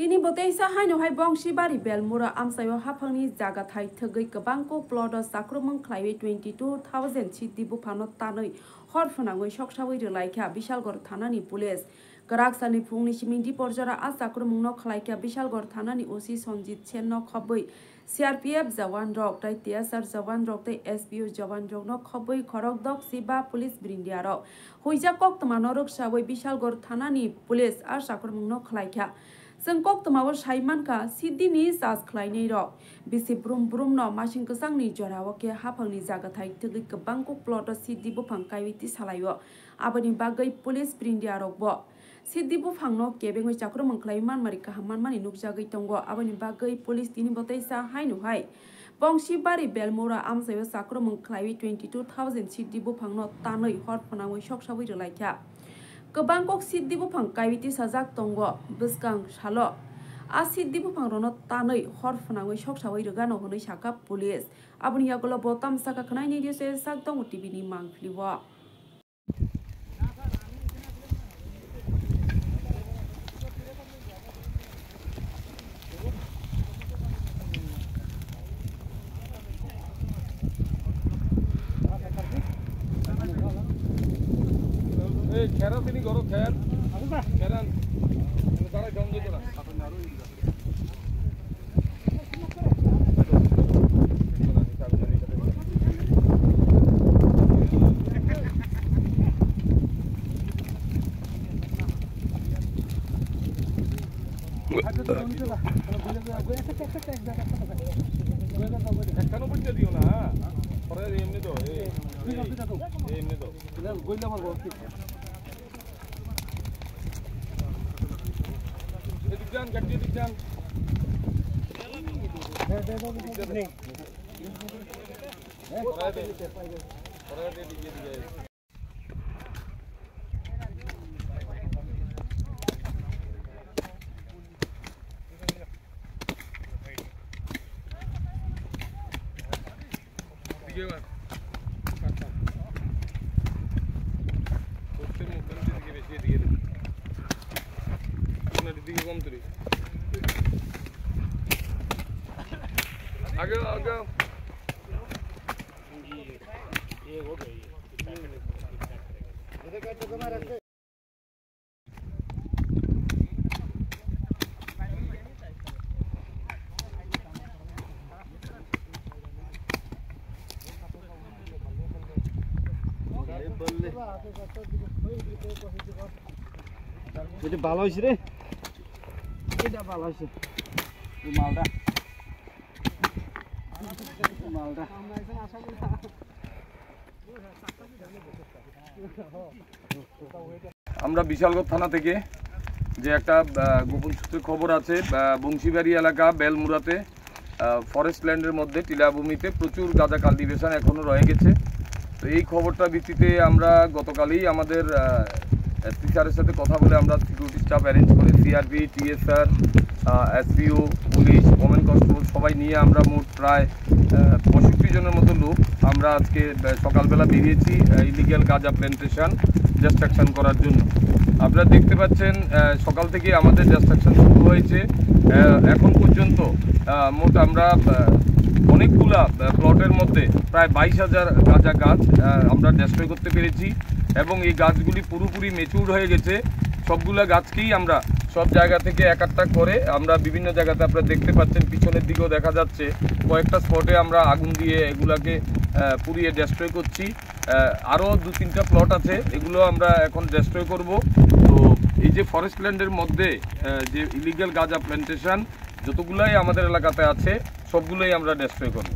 Tini botesa haino hai bongshibari belmura amsayo hapangni jaga thai thagoi kabangko plot sakromang klaiwe 22,000 chitibu phanot tanoi hor phanangoi soksawai relaikha bishalgor thanani police Garaksani phungni simingdi porjara a sakromangno khlaikha bishalgor thanani osi Sonjit Chenno khoboi CRPF jawan rok tai TSR jawan rok tai SPO jawan rok no khoboi khorok dok siba police brindia rok hoija kok tmano rok sawai bishalgor thanani police a sakromangno khlaikha Sengkok temawa Saimanka Sidini sas khlainai rok bisi brum brum no masing kesangni jorawo ke hapangni jaga thai tegi kebangko plot Sidi bufang kaywiti salayo abani bagai police brindia rok bo Sidi bufang no kebengoi chakromang khlaiman mari kahaman mani nukjagai tongo abani bagai police tini botaisa hainu hai Bongshibari belmura amsayo sakromang khlaiwi 22,000 Sidi bufang no tanoi hor phanangoi soksawi relaikha Kebangkok Sidi bufang kaywiti sajak tongo beskang salo a Sidi bufang rono tanoi hor phanangoi soksawai regano honoi saka police abuni yagola botam saka khnai ni dise sak tongo TV ni mangfliwa Kera sini goro kera, kera, ini cara jam je tu lah. Ekano pun jadi lah, orang ini tu, ini tu, gol dah malu. Dijan, ganti dijan. आगे आगे ये हो गई इधर क्या तो कमा रखते এটা ভালো হইছে রে এটা ভালো হইছে মালটা আমরা বিশালগড় থানা থেকে যে একটা গোপন সূত্রে খবর আছে বংশীবাড়ি এলাকা বেলমুরাতে ফরেস্ট ল্যান্ডের মধ্যে টিলাভূমিতে প্রচুর গাঁজা কাল্টিভেশন এখনো রয়ে গেছে তো এই খবরটা ভিত্তিতে আমরা গতকালই আমাদের এসপি স্যারের সাথে কথা বলে আমরা সিকিউরিটি স্টাফ অ্যারেঞ্জ করে CRP TSR SPO police women constable সবাই নিয়ে আমরা মোট প্রায় 65 জনের মতো লোক আমরা আজকে সকালবেলা বেরিয়েছি ইলিগ্যাল গাঁজা প্ল্যান্টেশন ডিস্ট্রাকশন করার জন্য আপনারা দেখতে পাচ্ছেন সকাল থেকে আমাদের ডিস্ট্রাকশন শুরু হয়েছে এখন পর্যন্ত মোট আমরা অনেকগুলা প্লটের মধ্যে প্রায় 22,000 গাঁজা গাছ আমরা ডিস্ট্রয় করতে পেরেছি এবং এই গাছগুলি পুরোপুরি ম্যাচিউর হয়ে গেছে সবগুলা গাছকেই আমরা সব জায়গা থেকে এক একটা করে আমরা বিভিন্ন জায়গাতে আপনারা দেখতে পাচ্ছেন পিছনের দিকেও দেখা যাচ্ছে কয়েকটা স্পটে আমরা আগুন দিয়ে এগুলাকে পুড়িয়ে ডিস্ট্রয় করছি আরও 2-3টা প্লট আছে এগুলো আমরা এখন ডিস্ট্রয় করব তো এই যে ফরেস্ট ল্যান্ডের মধ্যে যে ইলিগ্যাল গাঁজা প্ল্যান্টেশন যতগুলাই আমাদের এলাকাতে আছে সবগুলোই আমরা ডিস্ট্রয় করব